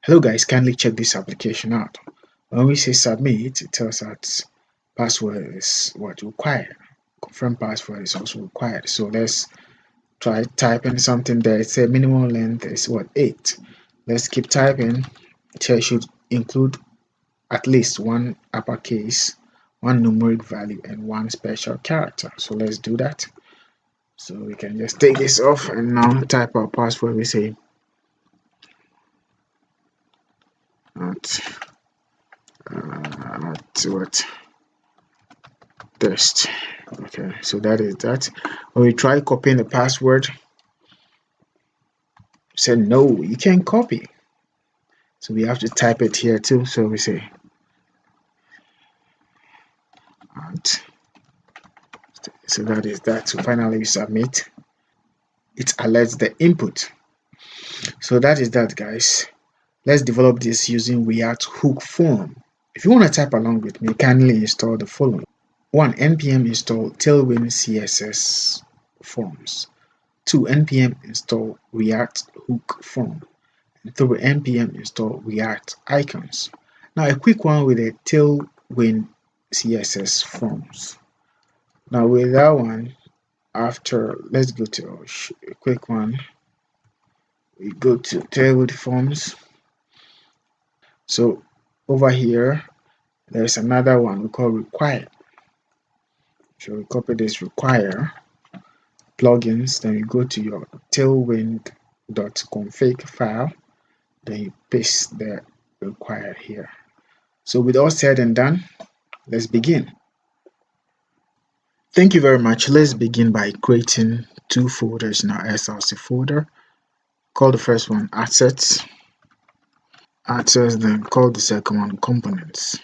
Hello guys, kindly check this application out. When we say submit, it tells us password is what required. Confirm password is also required. So let's try typing something there. It says minimum length is what, 8. Let's keep typing. It should include at least one uppercase, one numeric value, and one special character. So let's do that. So we can just take this off and now type our password. We say what test. Okay, so that is that. When we try copying the password, said no, you can't copy. So we have to type it here too. So we say so that is that. So finally we submit. It alerts the input. So that is that, guys. Let's develop this using React hook form. If you want to type along with me, kindly install the following. 1. npm install Tailwindcss forms. 2. npm install React hook form. And 3. npm install React icons. Now a quick one with the Tailwind CSS forms. Now with that one, after let's go to a quick one. We go to Tailwind forms. So over here, there's another one we call require. So we copy this require plugins, then you go to your tailwind.config file, then you paste the require here. So with all said and done, let's begin. Thank you very much. Let's begin by creating 2 folders in our SRC folder. Call the first one assets, then call the second one components.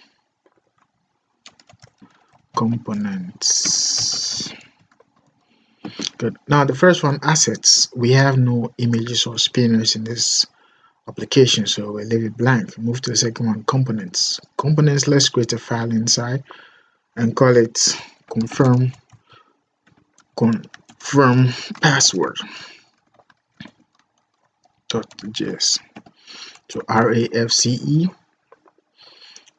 Good. Now the first one assets, we have no images or spinners in this application, so we'll leave it blank. Move to the second one components. Let's create a file inside and call it confirm password .js. So RAFCE.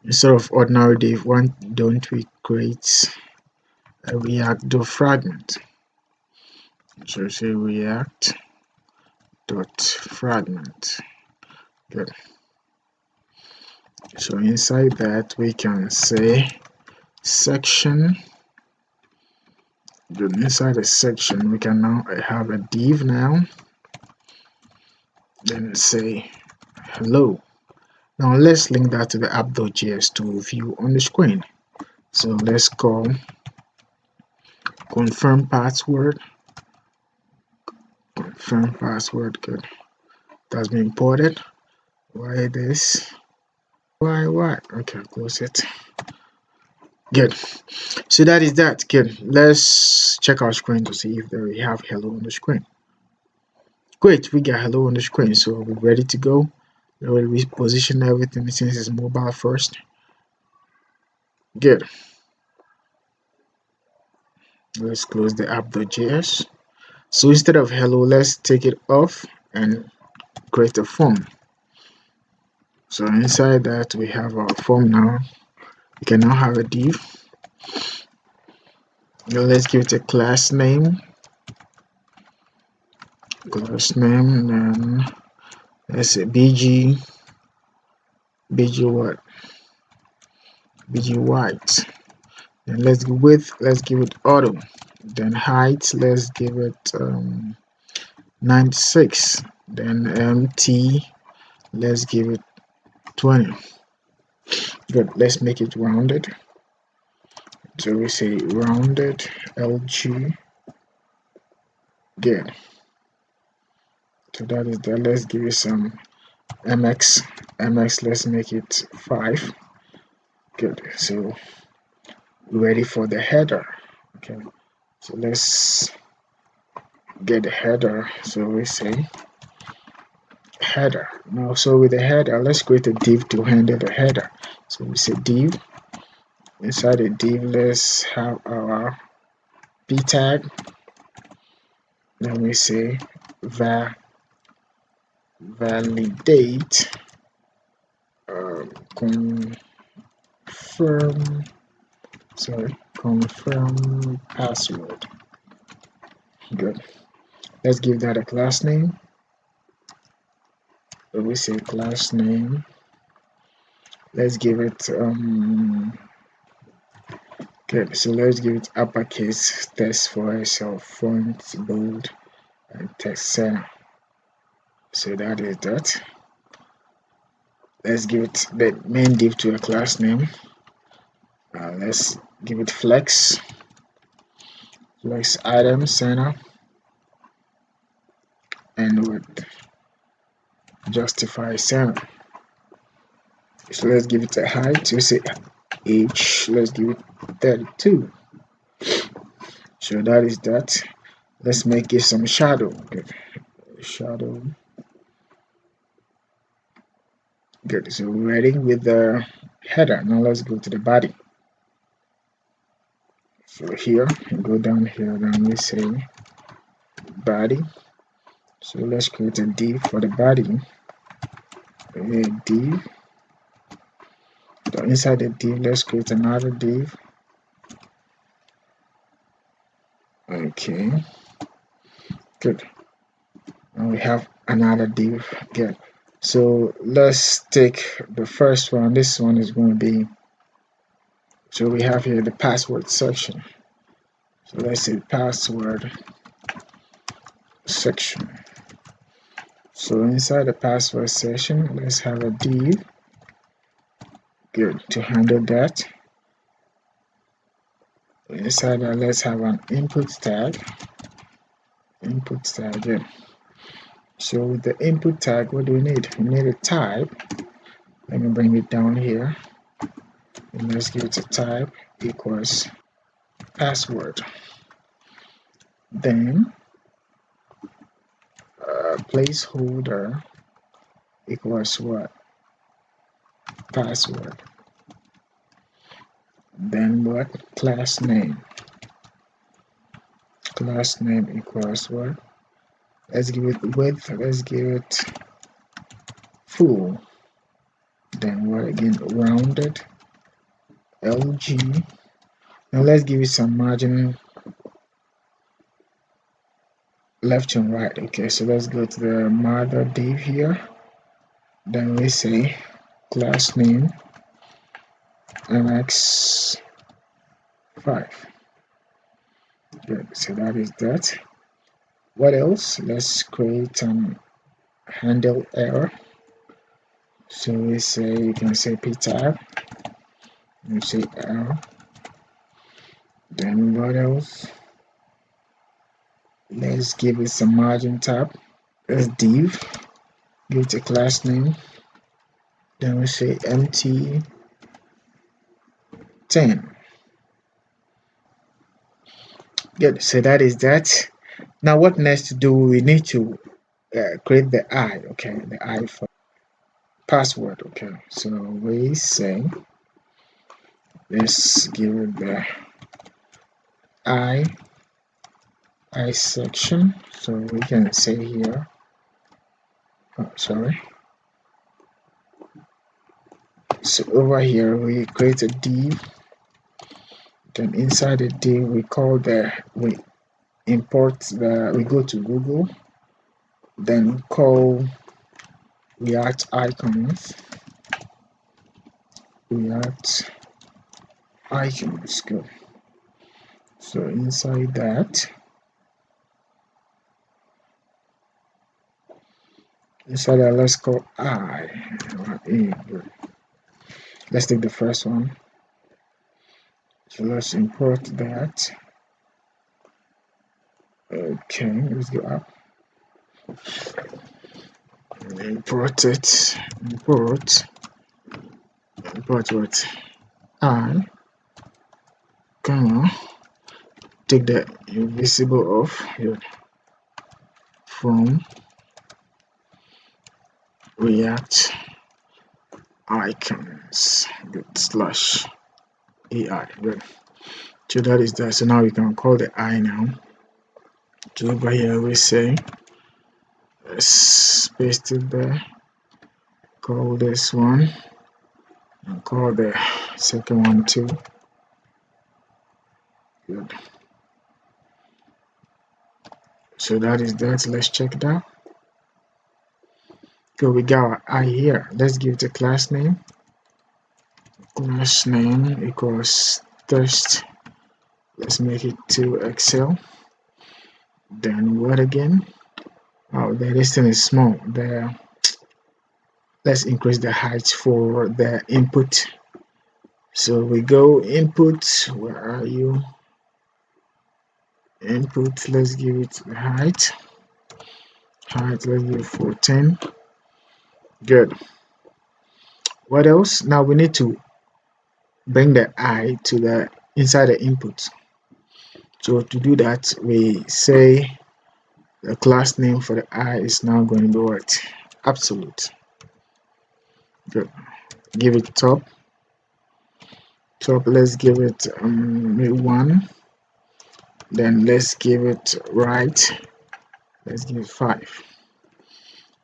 Instead of ordinary div, why don't we create a React dot fragment? So say React dot fragment. Good. So inside that we can say section. Good. Inside a section we can now have a div now. Then say hello. Now let's link that to the app.js to view on the screen. So let's call confirm password. Good. That's been imported. Why this? Why? Okay, close it. Good. So that is that. Good. Let's check our screen to see if we have hello on the screen. Great, we got hello on the screen, so we're ready to go. We'll reposition everything since it's mobile first. Good. Let's close the app.js. So instead of hello, let's take it off and create a form. So inside that we have our form now. We can now have a div. Now let's give it a class name. Then let's say bg what? bg white. Then let's give it auto. Then height, let's give it 96. Then mt, let's give it 20. Good. Let's make it rounded. So we say rounded lg. Good. So that is that. Let's give it some mx. Let's make it 5. Good. So ready for the header. Okay. So let's get the header. So we say header. Now, so with the header, let's create a div to handle the header. So we say div. Inside the div, let's have our p tag. Then we say validate confirm confirm password. Good. Let's give that a class name. We say class name. Let's give it good. So let's give it uppercase text for itself, font, bold, and text center. So that is that. Let's give it the main div to a class name. Let's give it flex item center, and with justify center. So let's give it a height. We say age. Let's give it 32. So that is that. Let's make it some shadow. Good. Shadow. Good. So we're ready with the header. Now let's go to the body. So here, go down here, then we say body. So let's create a div for the body. A div. So inside the div, let's create another div. Okay. Good. Now we have another div. Good. So let's take the first one. This one is going to be, so we have here the password section. So let's say password section. So inside the password section, let's have a div. Good. To handle that. Inside that, let's have an input tag. Input tag. Good. So with the input tag, what do we need? We need a type. Let me bring it down here. And let's give it a type equals password. Then placeholder equals what? Password. Then what? Class name. Class name equals what? Let's give it width. Let's give it full. Then what again? Rounded. LG. Now let's give it some margin left and right. Okay, so let's go to the mother div here. Then we say class name mx5. Good. So that is that. What else? Let's create handle error. So we say, you can say p tab. You say error. Then what else? Let's give it some margin tab. Let's div. Give it a class name. Then we say empty 10. Good. So that is that. Now what next to do? We need to create the I. Okay, the I for password. Okay, so we say let's give it the I section. So we can say here. Oh, sorry. So over here we create a div. Then inside the div we import the, we go to Google, then call React icons. React icons. Good. So inside that, let's call I. Good. Let's take the first one. So let's import that. Okay, let's go up. Import it. Import what? I, comma, take the invisible off here from React icons. Good. Slash AI. Good. So that is that. So now we can call the I now. So over here we say, let's paste it there. Call this one and call the second one too. Good. So that is that. Let's check it out. So we got our I here. Let's give it a class name. Class name equals test. Let's make it to Excel. Then what again? Oh, this thing is small. Let's increase the height for the input. So we go input. Where are you? Input. Let's give it the height. Let's give it 14. Good. What else? Now we need to bring the I to the inside the input. So to do that, we say the class name for the I is now going to be what? Absolute. Good. Give it top. Let's give it 1. Then let's give it right. Let's give it 5.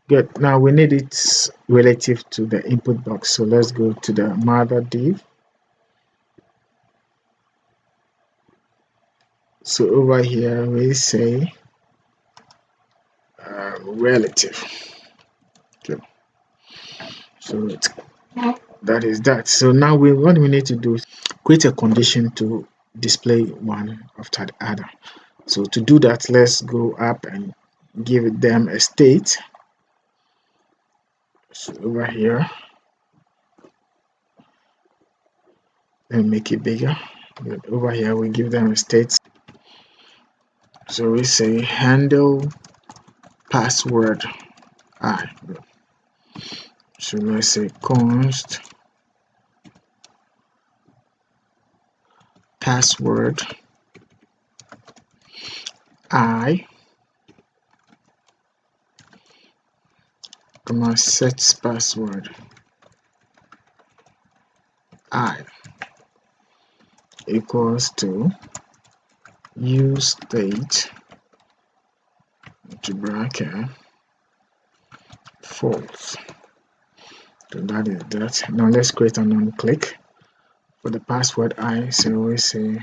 Good. Now we need it relative to the input box. So let's go to the mother div. So over here we say relative. Good. So that is that. So now what we need to do is create a condition to display one after the other. So to do that, let's go up and give them a state. So over here, and make it bigger. But over here we give them a state. So we say handle password I. So let's say const password I, comma set password I equals to use state to bracket false. So that is that. Now let's create an on-click for the password I. So we say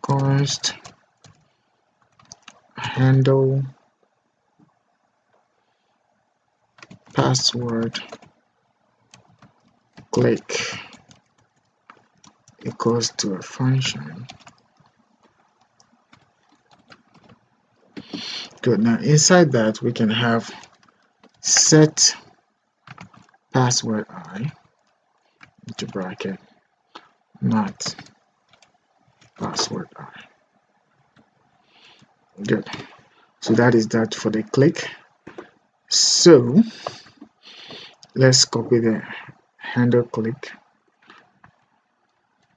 const handle password click equals to a function. Good. Now inside that we can have set password I into bracket not password I. Good. So that is that for the click. So let's copy the handle click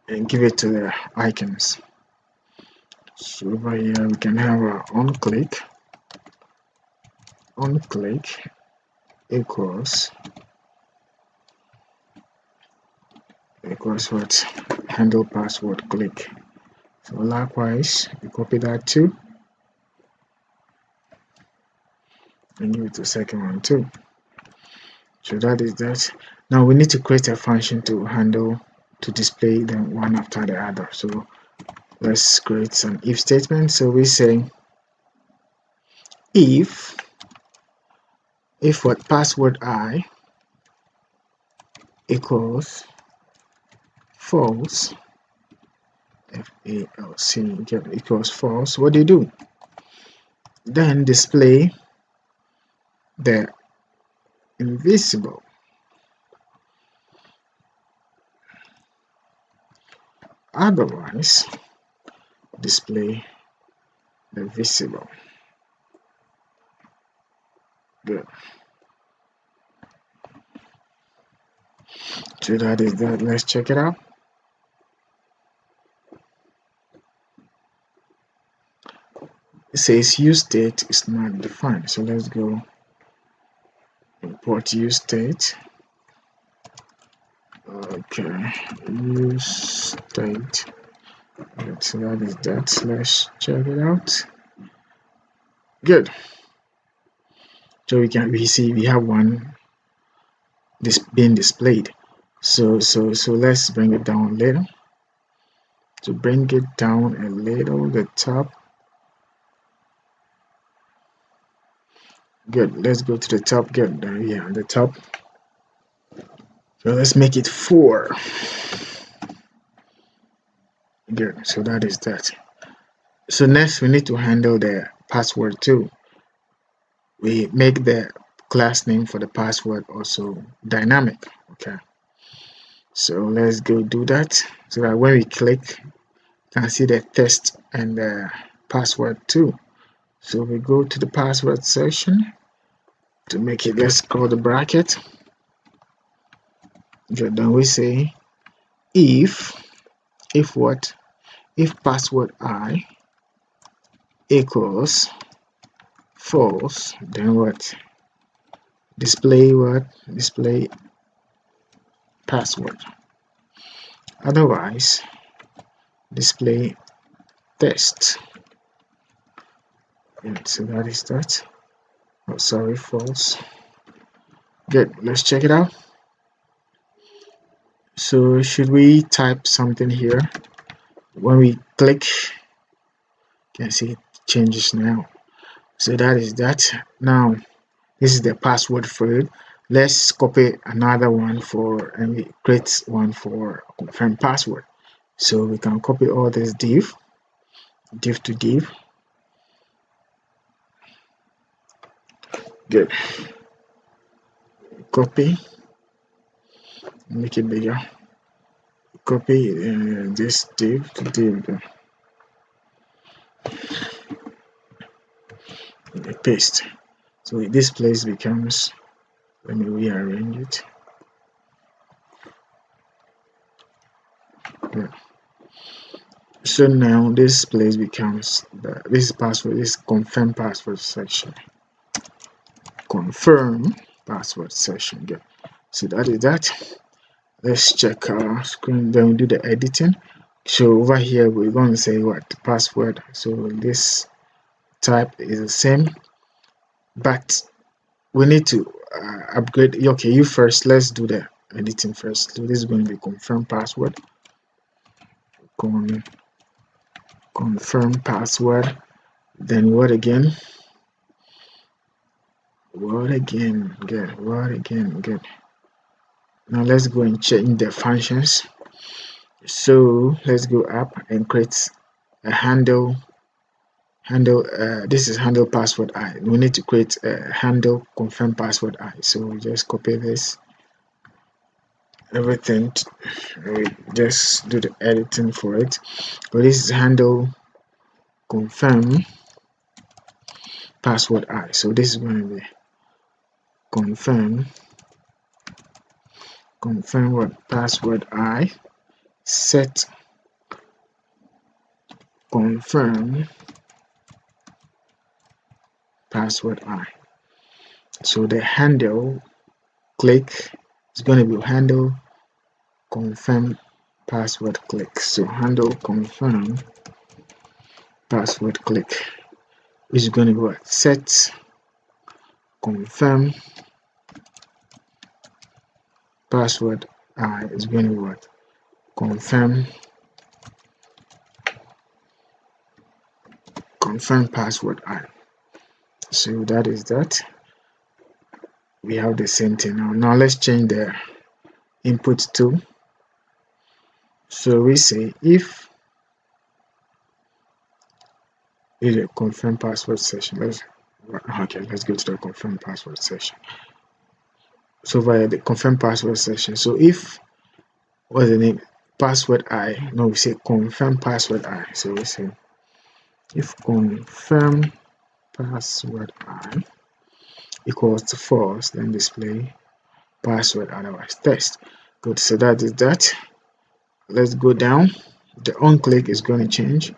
and give it to the icons. So over here we can have our on click equals what? Handle password click. So likewise we copy that too and give it to the second one too. So that is that. Now we need to create a function to handle to display them one after the other. So let's create some if statement. So we say if what password I equals false, falc equals false, what do you do? Then display the invisible. Otherwise, display the visible. Good. So that is that. Let's check it out. It says use state is not defined. So let's go import use state. Okay, use state. Good. So that is that. Let's check it out. Good. So we see we have one this being displayed. So let's bring it down a little. To bring it down a little, the top. Good. Let's go to the top. Good. Yeah, the top. So let's make it 4. Good. So that is that. So next we need to handle the password too. We make the class name for the password also dynamic. Okay. So let's go do that so that when we click, you can see the text and the password too. So we go to the password section to make it. Let's call the bracket. Good. Then we say if what? If password I equals false, then what? Display what? Display password. Otherwise, display text. And so that is that. Oh, sorry, false. Good. Let's check it out. So should we type something here? When we click, you can see it changes now. So that is that. Now this is the password for it. Let's copy another one for, and we create one for confirm password. So we can copy all this div to div. Good. Copy, make it bigger. Copy this div to div. Paste. So this place becomes, let me rearrange it. Yeah. So now this place becomes this password, this confirm password section. Confirm password section. Good. So that is that. Let's check our screen, then we do the editing. So over here we're going to say what? Password. So this type is the same, but we need to upgrade. Okay, you first. Let's do the editing first. So this is going to be confirm password. Confirm password. Then what again? What again? Good. What again? Good. Now let's go and change the functions. So let's go up and create a handle. This is handle password I. We need to create a handle confirm password I. So we just copy this, everything. We just do the editing for it. But this is handle confirm password I. So this is going to be confirm what password I, set confirm password I. So the handle click is going to be handle confirm password click. So handle confirm password click, which is going to be what? Set confirm password I is going to be what? Confirm password I. So that is that. We have the same thing now. Now let's change the input to. So we say if the confirm password session. Let's go to the confirm password session. So via the confirm password session. So if what's the name? Password I. No, we say confirm password I. So we say if confirm password I equals to false, then display password, otherwise test. Good. So that is that. Let's go down. The on click is going to change.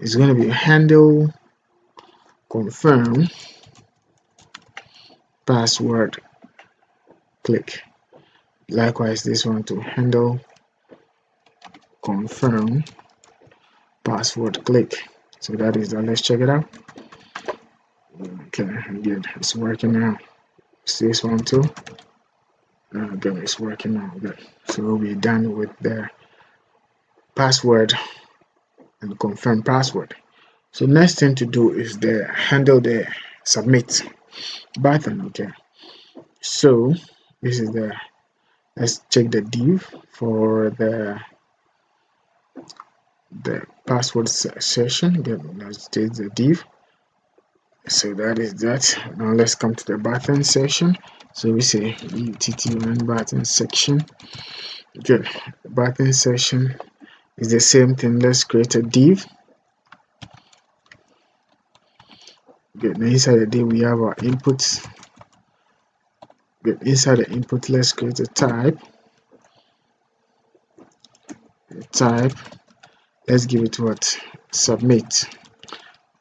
It's going to be handle confirm password click. Likewise, this one to handle confirm password click. So that is that. Let's check it out. Okay, good. It's working now. It's this one too. Good, it's working now. Good. So we're done with the password and confirm password. So next thing to do is the handle the submit button. Okay. So this is the, let's check the div for the password session. Good. Let's take the div. So that is that. Now let's come to the button section. So we say UTT1 button section. Good. Button section is the same thing. Let's create a div. Good. Now inside the div we have our inputs. Good. Inside the input, let's create a type. Let's give it what? Submit.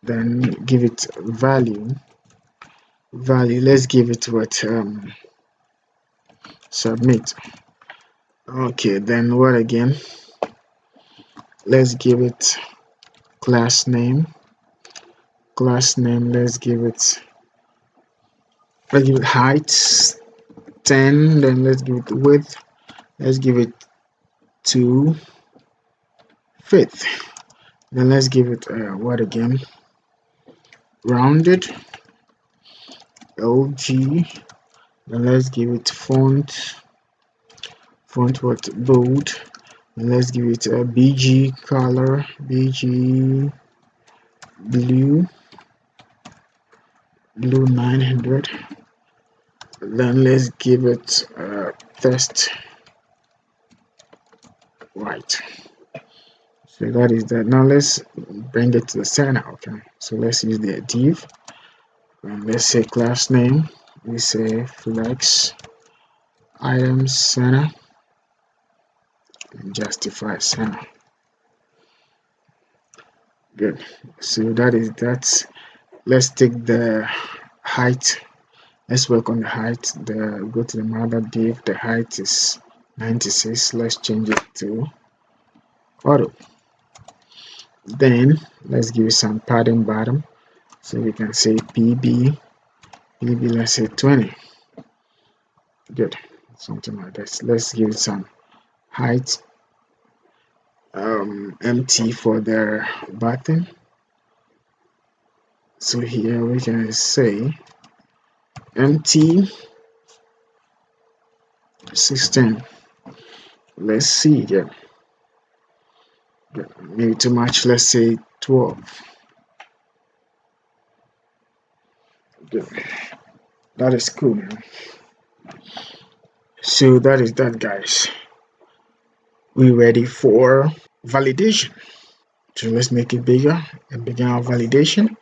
Then give it value. Let's give it what? Submit. Okay, then what again? Let's give it class name. Let's give it height 10. Then let's give it width. Let's give it 2 fifth. Then let's give it what again? Rounded. LG. Then let's give it font what? Bold. And let's give it a BG color, BG blue 900. Then let's give it test white. So that is that. Now let's bring it to the center. Okay, so let's use the div and let's say class name, we say flex item center and justify center. Good. So that is that. Let's take the height. Let's work on the height. Go to the mother div. The height is 96. Let's change it to auto. Then let's give it some padding bottom. So we can say PB. Let's say 20. Good. Something like this. Let's give it some height. Empty for the button. So here we can say empty 16. Let's see again. Maybe too much. Let's say 12. Good. That is cool, man. So that is that, guys. We're ready for validation. So let's make it bigger and begin our validation.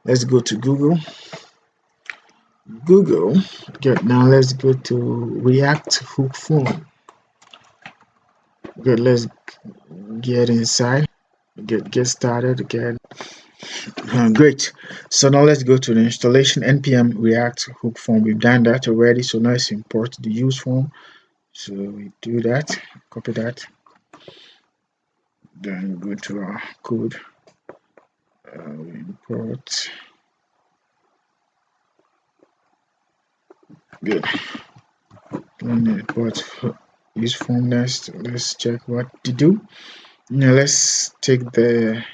Let's go to Google. Good. Now let's go to React hook form. Good. Let's get inside. Get started again. Great. So now let's go to the installation npm React hook form. We've done that already. So now let's import the use form. So we do that. Copy that. Then go to our code. Import. Good. Then import use form next. Let's check what to do. Now let's take the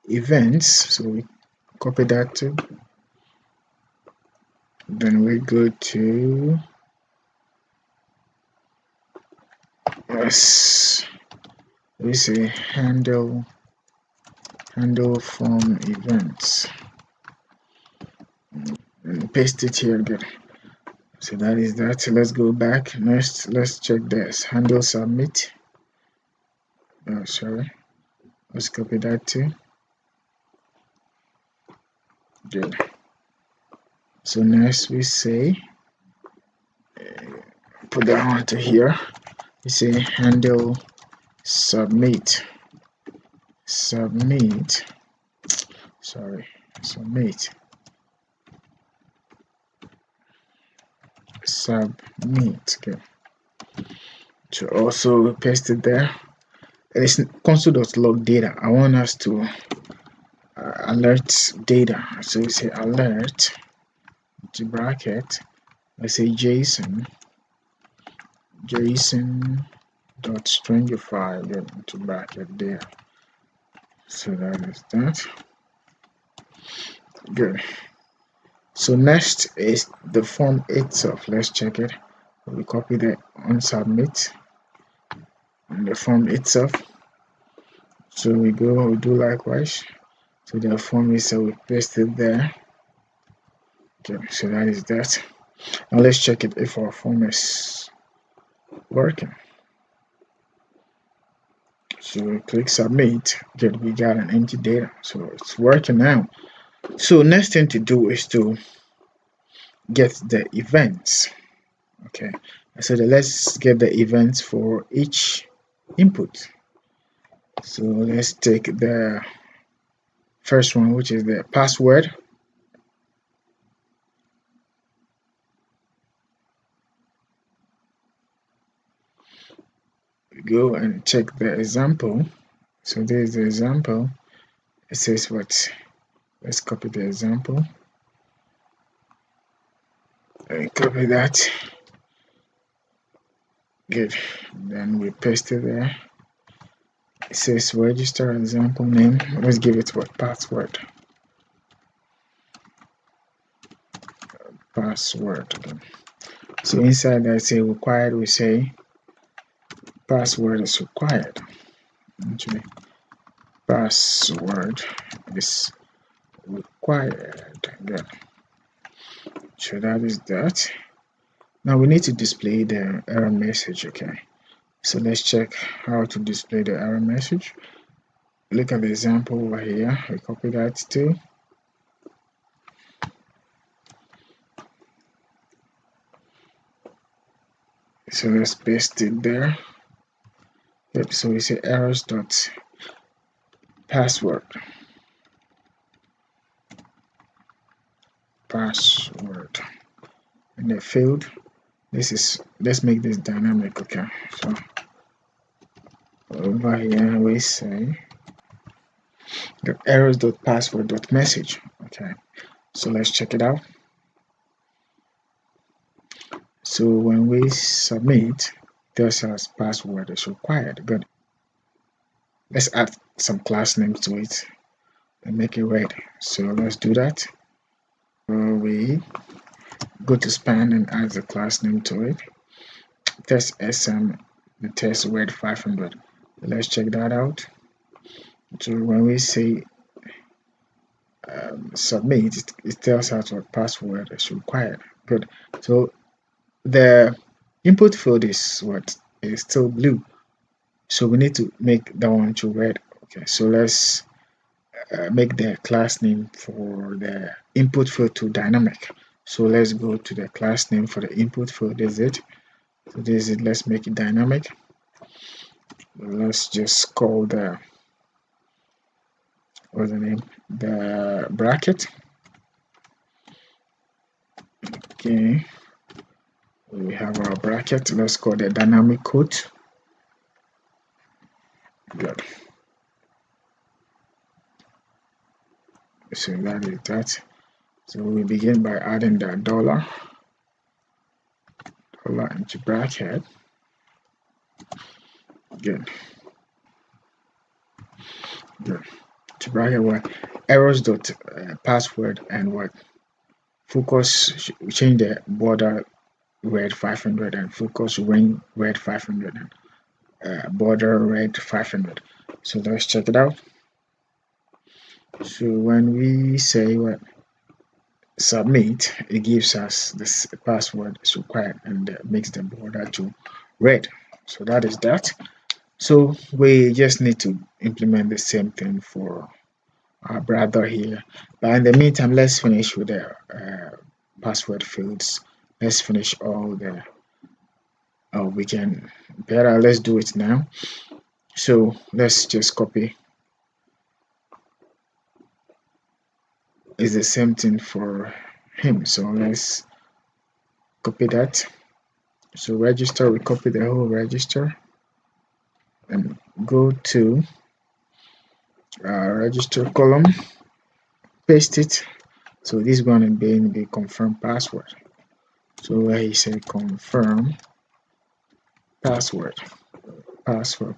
events. So we copy that too. Then we go to we say handle form events and paste it here. Good. So that is that. So let's go back. Next, let's check this handle submit. Oh, sorry. Let's copy that too. Good. So next we say put that onto here. We say handle submit. Submit. Okay. So also paste it there. And it's console.log data. I want us to alert data. So we say alert to bracket. Let's say JSON JSON.stringify, get into bracket there. So that is that. Good. So next is the form itself. Let's check it. We copy the on submit and the form itself. So we do likewise. So the form itself, we paste it there. Okay, so that is that. Now let's check it if our form is working. So we click submit. Good, we got an empty data. So it's working now. So next thing to do is to get the events. Okay, so let's get the events for each input. So let's take the first one, which is the password. We go and check the example. So this is the example. It says what? Let's copy the example and copy that. Good. Then we paste it there. It says register example name. Let's give it what? Password. Password. Okay. So inside that say required, we say password is required. Actually, password is required. Good. So that is that. Now we need to display the error message. Okay. So let's check how to display the error message. Look at the example over here. We copy that too. So let's paste it there. Yep, so we say errors dot password. Password. And the field. Let's make this dynamic. Okay. So over here we say the errors dot password dot message. Okay. So let's check it out. So when we submit, tells us password is required. Good. Let's add some class names to it and make it red. So let's do that. We go to span and add the class name to it. Test SM, the test word 500. Let's check that out. So when we say submit, it tells us what password is required. Good. So the input field is what is still blue. So we need to make that one to red. Okay. So let's make the class name for the input field to dynamic. So let's go to the class name for the input field. This is it. So this is it. Let's make it dynamic. Let's just call the what's the name? The bracket. Okay. We have our bracket. Let's call the dynamic code. Good. So that is that. So we begin by adding the dollar into bracket. Good. Good. To bracket what errors dot password and what focus. Change the border red 500 and focus ring red 500 and border red 500. So let's check it out. So when we say what submit, it gives us this password is required and makes the border to red. So that is that. So we just need to implement the same thing for our brother here. But in the meantime, let's finish with the password fields. Let's finish all the we can better. Let's do it now. So let's just copy. It's the same thing for him. So let's copy that. So register, we copy the whole register and go to register column, paste it. So this is going to be the confirm password. So where he said confirm password,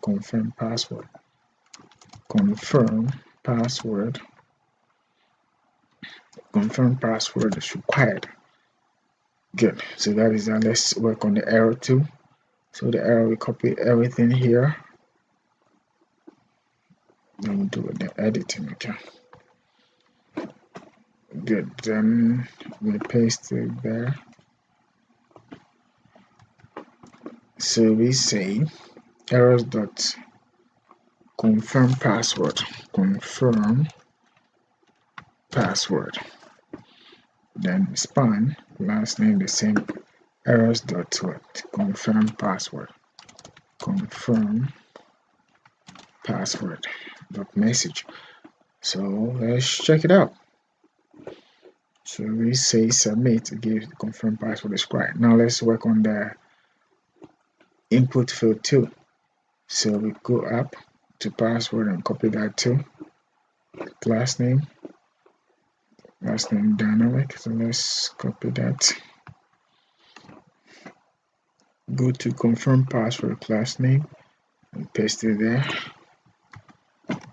confirm password, confirm password, confirm password is required. Good. So that is that. Let's work on the arrow too. So the arrow, we copy everything here. Then we do the editing. Okay. Good. Then we paste it there. So we say errors dot confirm password, confirm password. Then span last name the same, errors dot what, confirm password, confirm password dot message. So let's check it out. So we say submit to give the confirm password is correct. Now let's work on the input field too. So we go up to password and copy that too. Last name dynamic. So let's copy that. Go to confirm password class name and paste it there.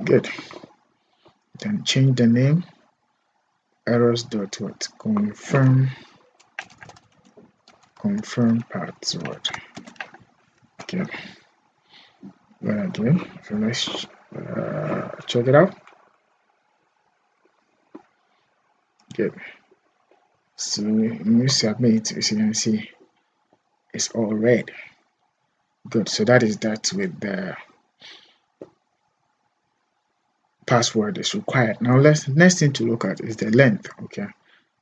Good. Then change the name. Errors dot what, confirm password. Okay. What I do. So let's check it out. Good. So when you submit, as you can see, it's all red. Good. So that is that with the password is required. Now next thing to look at is the length. Okay.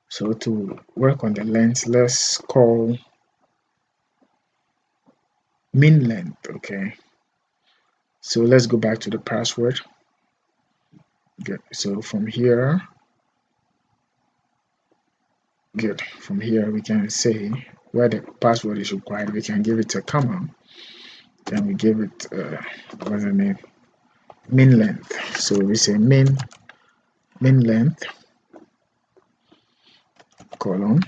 So to work on the length, let's call min length. Okay. So let's go back to the password. Good. So from here, good. From here we can say where the password is required. We can give it a comma. Then we give it what's the name? Min length. So we say min length colon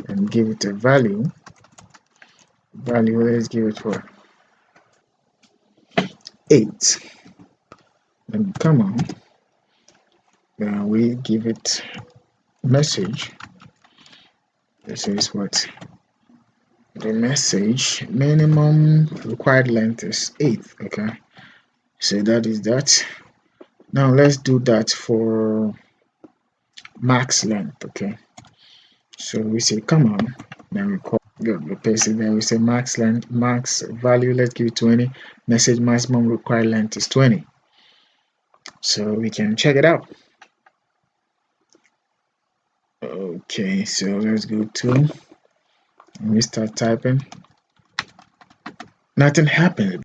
and give it a value. Let's give it for 8. Then comma. Then we give it message. This is what the message minimum required length is 8. Okay, so that is that. Now let's do that for max length. Okay, so we say come on, then we call, good, we paste it there. We say max length, max value, let's give it 20. Message maximum required length is 20. So we can check it out. Okay, so let's go to, and we start typing. Nothing happened.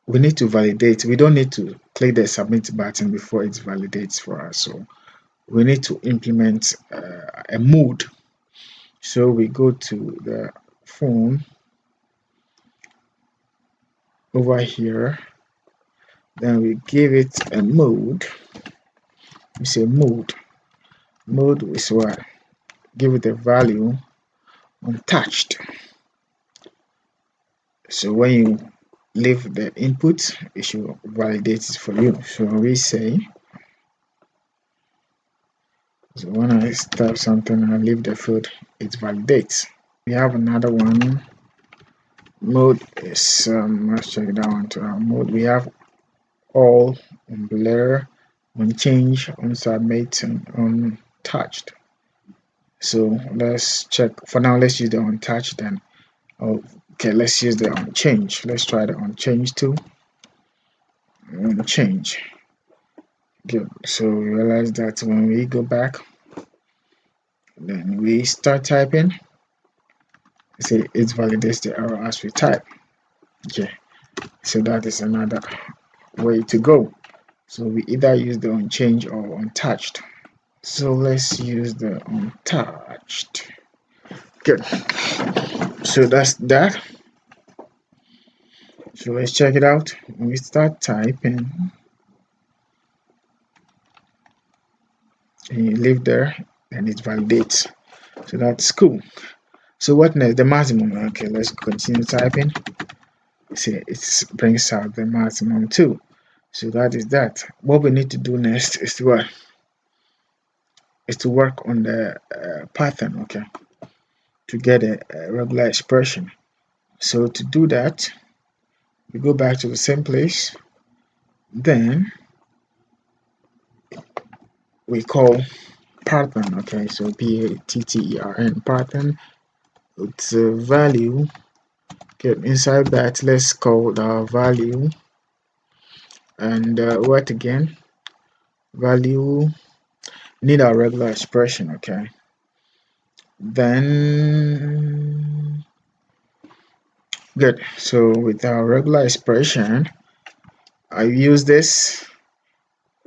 We need to validate. We don't need to click the submit button before it validates for us. So we need to implement a mode. So we go to the phone over here. Then we give it a mode. We say mode. Mode is what? Give it a value untouched. So when you leave the input, it should validate it for you. So we say, so when I type something and I leave the field, it validates. We have another one. Mode is let's check that one to our mode. We have all, on blur, on change, on submit, and on touched. So let's check for now. Let's use the untouched then. Okay, let's use the on change. Let's try the on change too. On change. Good. So we realize that when we go back, then we start typing. See, it validates the error as we type. Okay. So that is another way to go. So we either use the on change or untouched. So let's use the untouched. Good. So that's that. So let's check it out. When we start typing and you leave there, and it validates. So that's cool. So what next? The maximum. Okay, let's continue typing. See, it brings out the maximum too. So that is that. What we need to do next is to what? Is to work on the pattern, okay, to get a regular expression. So to do that, we go back to the same place. Then we call pattern, okay, so pattern pattern. It's a value. Okay, inside that, let's call the value and what again? Value. Need our regular expression, okay. Then good. So with our regular expression, I use this.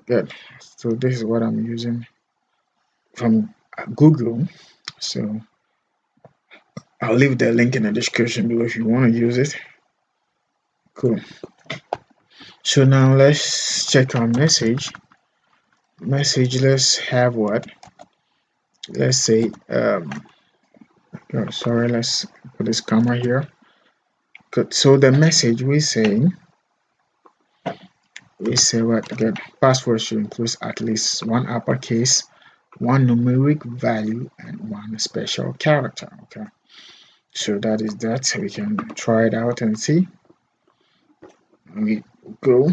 Good. So this is what I'm using from Google. So I'll leave the link in the description below if you want to use it. Cool. So now let's check our message. Let's have what? Let's say oh, sorry, let's put this camera here. Good. So the message we say what? Good. Password should include at least one uppercase, one numeric value, and one special character. Okay. So that is that. We can try it out and see. We go.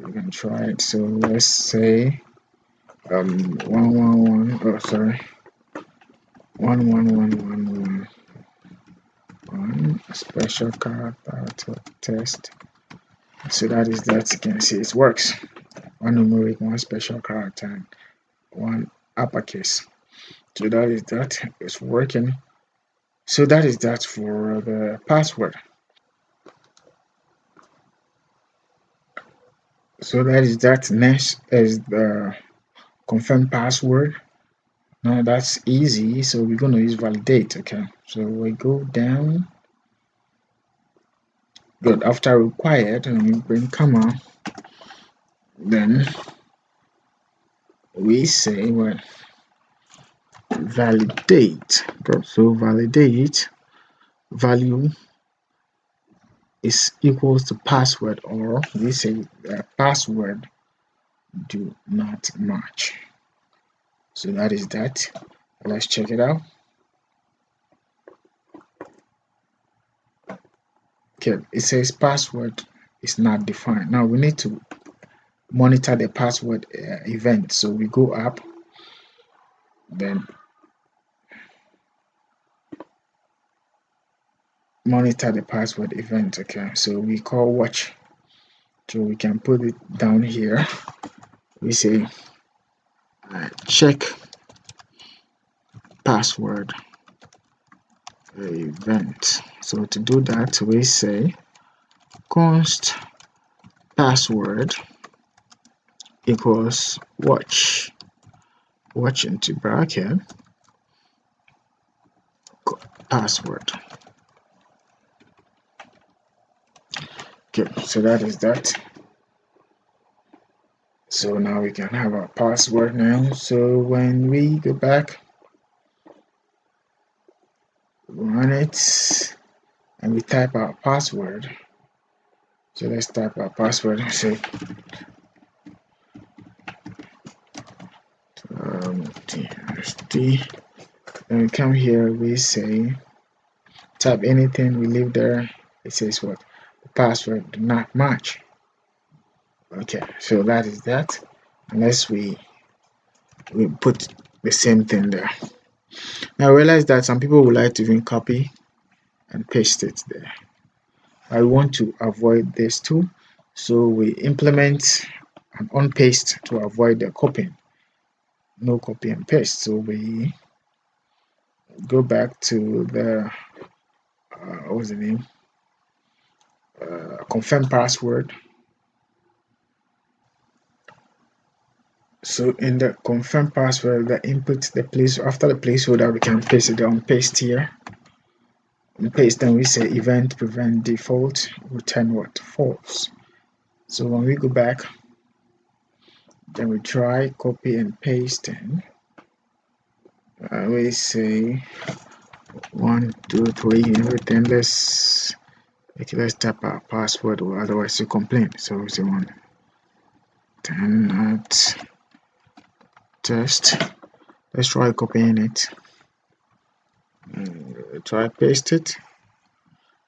We can try it. So let's say 111. Oh, sorry. 11111. One special character to test. So that is that. You can see it works. One numeric, one special character, and one uppercase. So that is that. It's working. So that is that for the password. So that is that. Next is the confirm password. Now that's easy. So we're gonna use validate. Okay. So we go down. Good. After required, and we bring comma. Then we say what? Validate. Good. So validate value is equals to password, or we say password do not match. So that is that. Let's check it out. Okay, it says password is not defined. Now we need to monitor the password event. So we go up, then monitor the password event. Okay, so we call watch. So we can put it down here. We say check password event. So to do that, we say const password equals watch into bracket password. Okay, so that is that. So now we can have our password now. So when we go back, run it, and we type our password. So let's type our password and say TSD. Then we come here, we say type anything, we leave there. It says what? The password do not match. Okay, so that is that. Unless we put the same thing there. Now I realize that some people would like to even copy and paste it there. I want to avoid this too, so we implement an on paste to avoid the copying. No copy and paste. So we go back to the what's the name? Confirm password. So in the confirm password, the input, the place after the placeholder, we can paste it on paste here. And paste, then we say event prevent default return what? False. So when we go back, then we try copy and paste, and we say 1 2 3 everything. Let's Okay, let's type our password, or otherwise you complain. So we say 1 at test. Let's try copying it. Try paste it.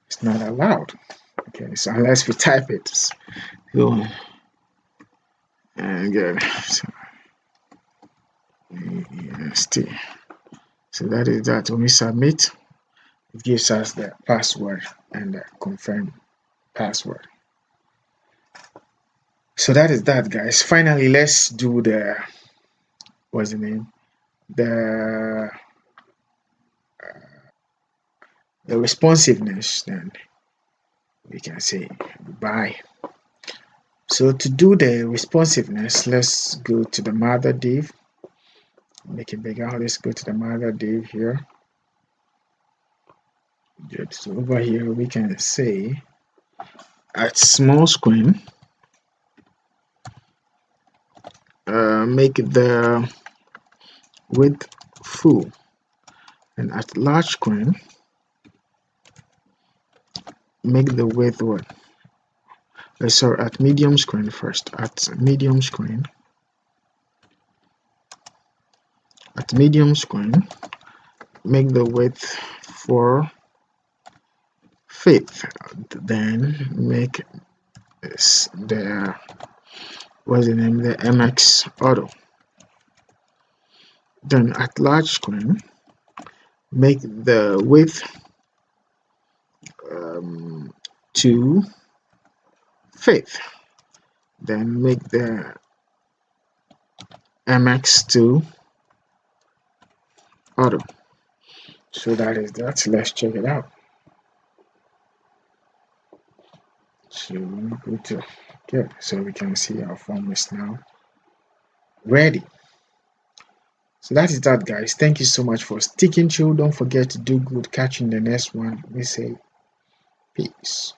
It's not allowed. Okay, so unless we type it. So and good. So EST. So that is that. When we submit, it gives us the password and the confirm password. So that is that, guys. Finally, let's do the what's the name? The responsiveness. Then we can say goodbye. So to do the responsiveness, let's go to the mother div. Make it bigger. Let's go to the mother div here. Good. So over here we can say at small screen, make the width full, and at large screen, make the width what? Sorry, at medium screen first. At medium screen, make the width for fifth. Then make this the what's the name? The MX auto. Then at large screen, make the width to fifth. Then make the MX2 auto. So that is that. Let's check it out. So go to good. So we can see our form is now ready. So that is that, guys. Thank you so much for sticking through. Don't forget to do good. Catch you in the next one. We say peace.